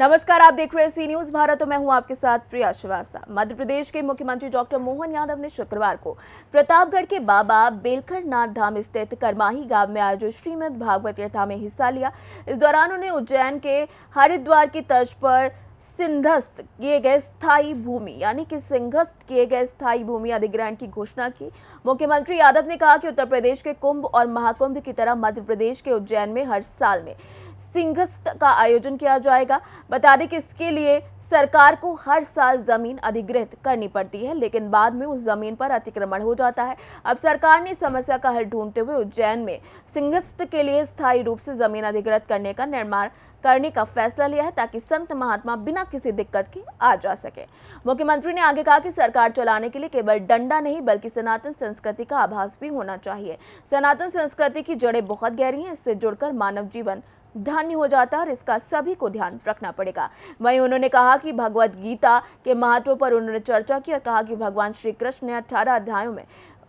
नमस्कार, आप देख रहे हैं सी न्यूज भारत और मैं हूं आपके साथ प्रिया श्रीवास्तव। मध्य प्रदेश के मुख्यमंत्री डॉक्टर मोहन यादव ने शुक्रवार को प्रतापगढ़ के बाबा बेलखर नाथ धाम स्थित करमाही गांव में आयोजित श्रीमद् भागवत कथा में हिस्सा लिया। इस दौरान उन्होंने उज्जैन के हरिद्वार की तर्ज पर सिंहस्थ किए गए स्थायी भूमि अधिग्रहण की घोषणा की। मुख्यमंत्री यादव ने कहा कि उत्तर प्रदेश के कुंभ और महाकुंभ की तरह मध्य प्रदेश के उज्जैन में हर साल में सिंहस्थ का आयोजन किया जाएगा। बता दें कि इसके लिए सरकार को हर साल जमीन अधिग्रहित करनी पड़ती है, लेकिन बाद में उस जमीन पर अतिक्रमण हो जाता है। अब सरकार ने समस्या का हल ढूंढते हुए उज्जैन में सिंहस्थ के लिए स्थायी रूप से जमीन अधिग्रहित करने का निर्माण करने का फैसला लिया है, ताकि संत महात्मा बिना किसी दिक्कत के आ जा सके। मुख्यमंत्री ने आगे कहा कि सरकार चलाने के लिए केवल डंडा नहीं बल्कि सनातन संस्कृति का आभास भी होना चाहिए। सनातन संस्कृति की जड़ें बहुत गहरी हैं, इससे जुड़कर मानव जीवन धन्य हो जाता है और इसका सभी को ध्यान रखना पड़ेगा। वहीं उन्होंने कहा कि भगवत गीता के महत्व पर उन्होंने चर्चा की और कहा कि भगवान श्री कृष्ण ने 18 अध्यायों में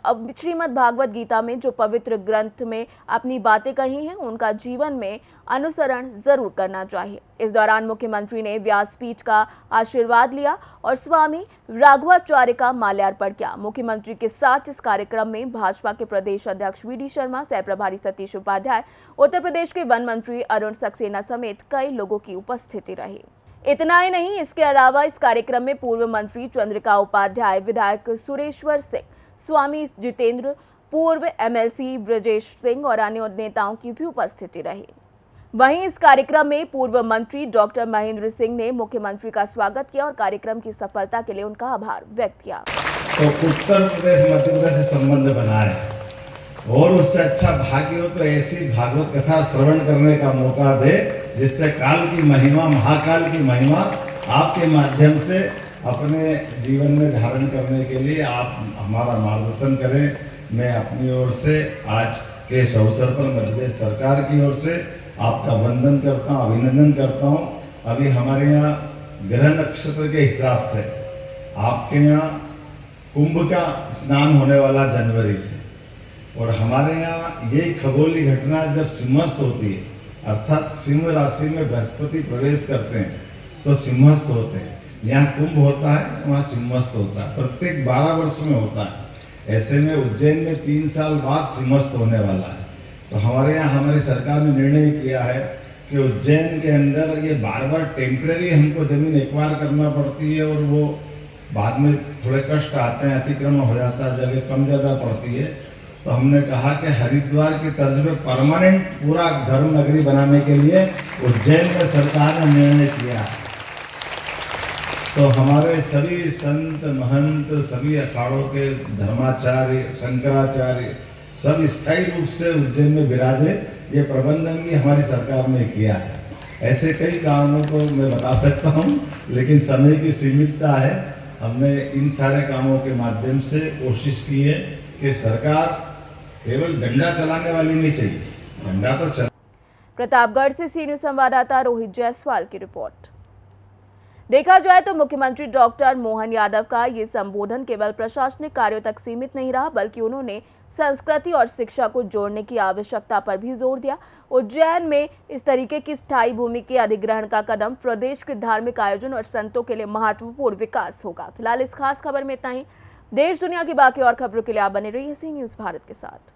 अब श्रीमद् भागवत गीता में जो पवित्र ग्रंथ में अपनी बातें कही हैं, उनका जीवन में अनुसरण जरूर करना चाहिए। इस दौरान मुख्यमंत्री ने व्यासपीठ का आशीर्वाद लिया और स्वामी राघवाचार्य का माल्यार्पण किया। मुख्यमंत्री के साथ इस कार्यक्रम में भाजपा के प्रदेश अध्यक्ष वी.डी. शर्मा, सह प्रभारी सतीश उपाध्याय, उत्तर प्रदेश के वन मंत्री अरुण सक्सेना समेत कई लोगों की उपस्थिति रही। इतना ही नहीं, इसके अलावा इस कार्यक्रम में पूर्व मंत्री चंद्रिका उपाध्याय, विधायक सुरेश्वर सिंह, स्वामी जितेंद्र, पूर्व एमएलसी ब्रजेश सिंह और अन्य नेताओं की भी उपस्थिति रही। वहीं इस कार्यक्रम में पूर्व मंत्री डॉक्टर महेंद्र सिंह ने मुख्यमंत्री का स्वागत किया और कार्यक्रम की सफलता के लिए उनका आभार व्यक्त किया। तो उत्तर प्रदेश मध्य प्रदेश से संबंध बनाए और उससे अच्छा भाग्य हो तो ऐसी भागवत कथा श्रवण करने का मौका दे, जिससे काल की महिमा, महाकाल की महिमा आपके माध्यम से अपने जीवन में धारण करने के लिए आप हमारा मार्गदर्शन करें। मैं अपनी ओर से आज के इस अवसर पर मध्य प्रदेश सरकार की ओर से आपका वंदन करता हूँ, अभिनंदन करता हूँ। अभी हमारे यहाँ ग्रह नक्षत्र के हिसाब से आपके यहाँ कुंभ का स्नान होने वाला जनवरी से, और हमारे यहाँ यही खगोलीय घटना जब सिंहस्थ होती है, अर्थात सिंह राशि में बृहस्पति प्रवेश करते हैं तो सिंहस्थ होते हैं। यहाँ कुंभ होता है, वहाँ सिंहस्थ होता है, प्रत्येक 12 वर्ष में होता है। ऐसे में उज्जैन में 3 साल बाद सिंहस्थ होने वाला है। तो हमारे यहाँ हमारी सरकार ने निर्णय किया है कि उज्जैन के अंदर ये बार टेम्परेरी हमको जमीन एक्वायर करना पड़ती है और वो बाद में थोड़े कष्ट आते हैं, अतिक्रमण हो जाता है, जगह कम ज़्यादा पड़ती है। तो हमने कहा कि हरिद्वार की तर्ज पे परमानेंट पूरा धर्म नगरी बनाने के लिए उज्जैन में सरकार ने निर्णय किया। तो हमारे सभी संत महंत, सभी अखाड़ों के धर्माचार्य, शंकराचार्य सब स्थायी रूप से उज्जैन में विराजे, ये प्रबंधन भी हमारी सरकार ने किया है। ऐसे कई कामों को मैं बता सकता हूँ, लेकिन समय की सीमितता है। हमने इन सारे कामों के माध्यम से कोशिश की है कि सरकार केवल डंडा चलाने वाली नहीं चाहिए, डंडा तो चला। प्रतापगढ़ से सी न्यूज संवाददाता रोहित जायसवाल की रिपोर्ट। देखा जाए तो मुख्यमंत्री डॉक्टर मोहन यादव का ये संबोधन केवल प्रशासनिक कार्यों तक सीमित नहीं रहा, बल्कि उन्होंने संस्कृति और शिक्षा को जोड़ने की आवश्यकता पर भी जोर दिया। उज्जैन में इस तरीके की स्थायी भूमि के अधिग्रहण का कदम प्रदेश के धार्मिक आयोजन और संतों के लिए महत्वपूर्ण विकास होगा। फिलहाल इस खास खबर में इतना ही। देश दुनिया की बाकी और खबरों के लिए आप बने रहिए सी न्यूज भारत के साथ।